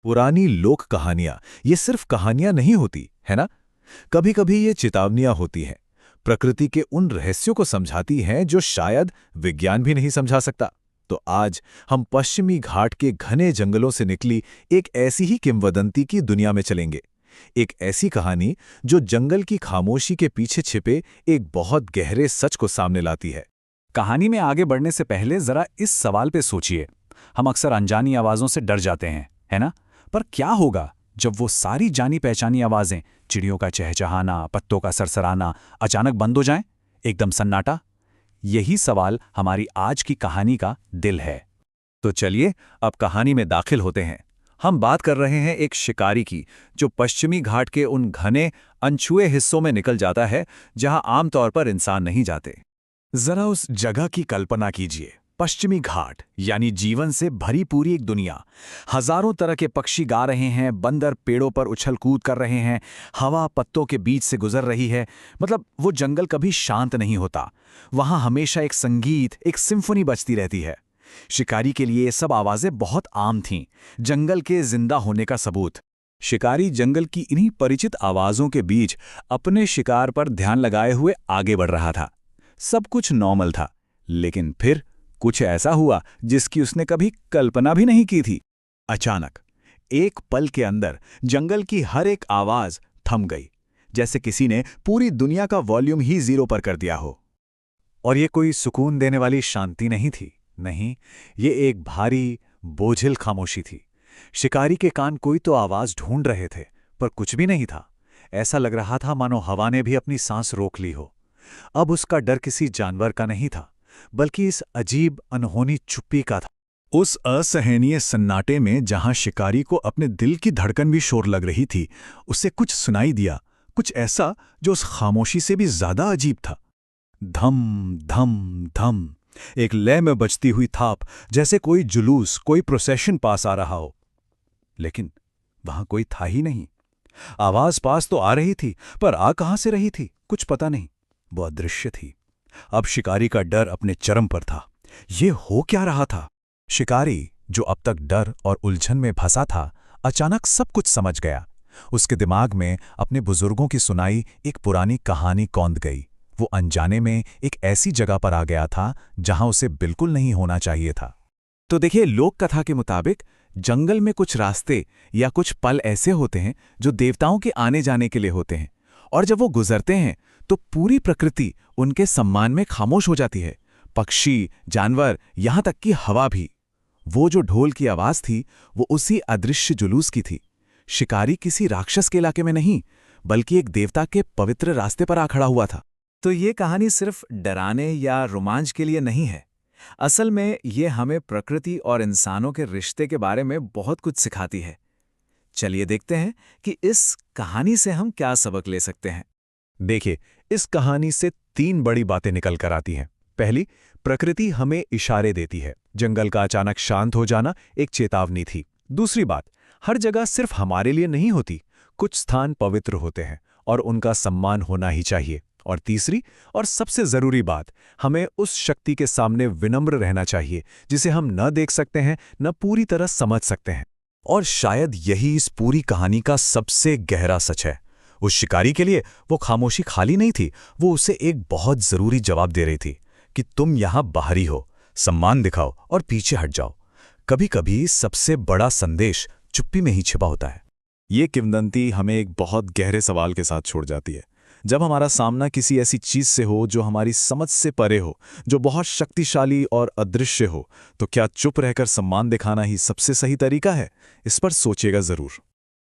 पुरानी लोक कहानियां ये सिर्फ कहानियां नहीं होती, है ना? कभी कभी ये चेतावनियां होती हैं, प्रकृति के उन रहस्यों को समझाती हैं जो शायद विज्ञान भी नहीं समझा सकता। तो आज हम पश्चिमी घाट के घने जंगलों से निकली एक ऐसी ही किंवदंती की दुनिया में चलेंगे। एक ऐसी कहानी जो जंगल की खामोशी के पीछे छिपे एक बहुत गहरे सच को सामने लाती है। कहानी में आगे बढ़ने से पहले जरा इस सवाल पे सोचिए। हम अक्सर अनजानी आवाजों से डर जाते हैं, है ना? पर क्या होगा जब वो सारी जानी पहचानी आवाजें, चिड़ियों का चहचहाना, पत्तों का सरसराना, अचानक बंद हो जाएं? एकदम सन्नाटा। यही सवाल हमारी आज की कहानी का दिल है। तो चलिए अब कहानी में दाखिल होते हैं। हम बात कर रहे हैं एक शिकारी की, जो पश्चिमी घाट के उन घने अनछुए हिस्सों में निकल जाता है जहां आमतौर पर इंसान नहीं जाते। जरा उस जगह की कल्पना कीजिए। पश्चिमी घाट यानी जीवन से भरी पूरी एक दुनिया। हजारों तरह के पक्षी गा रहे हैं, बंदर पेड़ों पर उछल कूद कर रहे हैं, हवा पत्तों के बीच से गुजर रही है। मतलब वो जंगल कभी शांत नहीं होता। वहां हमेशा एक संगीत, एक सिम्फनी बजती रहती है। शिकारी के लिए ये सब आवाजें बहुत आम थीं, जंगल के जिंदा होने का सबूत। शिकारी जंगल की इन्हीं परिचित आवाजों के बीच अपने शिकार पर ध्यान लगाए हुए आगे बढ़ रहा था। सब कुछ नॉर्मल था, लेकिन फिर कुछ ऐसा हुआ जिसकी उसने कभी कल्पना भी नहीं की थी। अचानक एक पल के अंदर जंगल की हर एक आवाज थम गई, जैसे किसी ने पूरी दुनिया का वॉल्यूम ही 0 पर कर दिया हो। और ये कोई सुकून देने वाली शांति नहीं थी, नहीं, ये एक भारी बोझिल खामोशी थी। शिकारी के कान कोई तो आवाज ढूंढ रहे थे, पर कुछ भी नहीं था। ऐसा लग रहा था मानो हवा ने भी अपनी सांस रोक ली हो। अब उसका डर किसी जानवर का नहीं था, बल्कि इस अजीब अनहोनी चुप्पी का था। उस असहनीय सन्नाटे में जहां शिकारी को अपने दिल की धड़कन भी शोर लग रही थी, उसे कुछ सुनाई दिया, कुछ ऐसा जो उस खामोशी से भी ज्यादा अजीब था। धम धम धम, एक लय में बजती हुई थाप, जैसे कोई जुलूस, कोई प्रोसेशन पास आ रहा हो। लेकिन वहां कोई था ही नहीं। आवाज पास तो आ रही थी, पर आ कहां से रही थी कुछ पता नहीं। वो अदृश्य थी। अब शिकारी का डर अपने चरम पर था। ये हो क्या रहा था? शिकारी, जो अब तक डर और उलझन में फंसा था, अचानक सब कुछ समझ गया। उसके दिमाग में अपने बुजुर्गों की सुनाई एक पुरानी कहानी कौंध गई। वो अनजाने में एक ऐसी जगह पर आ गया था जहां उसे बिल्कुल नहीं होना चाहिए था। तो देखिए, लोक कथा के मुताबिक जंगल में कुछ रास्ते या कुछ पल ऐसे होते हैं जो देवताओं के आने जाने के लिए होते हैं, और जब वो गुजरते हैं तो पूरी प्रकृति उनके सम्मान में खामोश हो जाती है। पक्षी, जानवर, यहां तक कि हवा भी। वो जो ढोल की आवाज थी, वो उसी अदृश्य जुलूस की थी। शिकारी किसी राक्षस के इलाके में नहीं, बल्कि एक देवता के पवित्र रास्ते पर आ खड़ा हुआ था। तो ये कहानी सिर्फ डराने या रोमांच के लिए नहीं है। असल में ये हमें प्रकृति और इंसानों के रिश्ते के बारे में बहुत कुछ सिखाती है। चलिए देखते हैं कि इस कहानी से हम क्या सबक ले सकते हैं। देखिए, इस कहानी से 3 बड़ी बातें निकल कर आती हैं। पहली, प्रकृति हमें इशारे देती है। जंगल का अचानक शांत हो जाना एक चेतावनी थी। दूसरी बात, हर जगह सिर्फ हमारे लिए नहीं होती, कुछ स्थान पवित्र होते हैं और उनका सम्मान होना ही चाहिए। और तीसरी और सबसे जरूरी बात, हमें उस शक्ति के सामने विनम्र रहना चाहिए जिसे हम न देख सकते हैं, न पूरी तरह समझ सकते हैं। और शायद यही इस पूरी कहानी का सबसे गहरा सच है। उस शिकारी के लिए वो खामोशी खाली नहीं थी, वो उसे एक बहुत जरूरी जवाब दे रही थी कि तुम यहां बाहरी हो, सम्मान दिखाओ और पीछे हट जाओ। कभी-कभी सबसे बड़ा संदेश चुप्पी में ही छिपा होता है। ये किंवदंती हमें एक बहुत गहरे सवाल के साथ छोड़ जाती है। जब हमारा सामना किसी ऐसी चीज से हो जो हमारी समझ से परे हो, जो बहुत शक्तिशाली और अदृश्य हो, तो क्या चुप रहकर सम्मान दिखाना ही सबसे सही तरीका है? इस पर सोचिएगा जरूर।